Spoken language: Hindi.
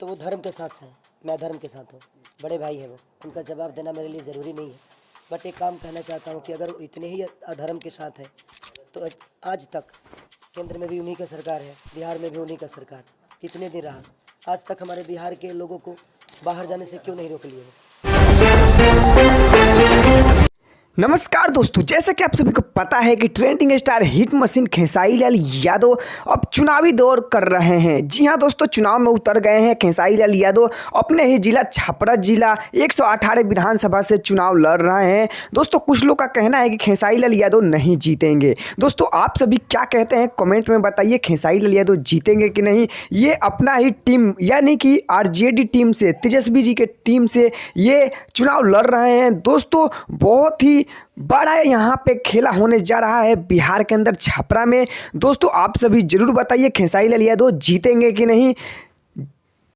तो वो धर्म के साथ है, मैं धर्म के साथ हूँ, बड़े भाई हैं वो, उनका जवाब देना मेरे लिए ज़रूरी नहीं है। बट एक काम कहना चाहता हूँ कि अगर इतने ही अधर्म के साथ है तो आज तक केंद्र में भी उन्हीं का सरकार है, बिहार में भी उन्हीं का सरकार, कितने दिन रहा, आज तक हमारे बिहार के लोगों को बाहर जाने से क्यों नहीं रोक लिए? नमस्कार दोस्तों, जैसे कि आप सभी को पता है कि trending star hit machine Khesari Lal Yadav अब चुनावी दौर कर रहे हैं। जी हां दोस्तों, चुनाव में उतर गए हैं खेसारी लाल यादव। अपने ही जिला छपरा जिला 118 विधानसभा से चुनाव लड़ रहे हैं। दोस्तों कुछ लोग का कहना है कि खेसारी लाल यादव नहीं जीतेंगे। दोस्तों आप सभी क्या कहते हैं कमेंट में बताइए, खेसारी लाल यादव जीतेंगे कि नहीं? ये अपना ही टीम यानी कि आरजेडी टीम से, तेजस्वी जी के टीम से ये चुनाव लड़ रहे हैं। दोस्तों बहुत ही बड़ा यहाँ पे खेला होने जा रहा है बिहार के अंदर छपरा में। दोस्तों आप सभी जरूर बताइए खेसारी लाल यादव जीतेंगे कि नहीं।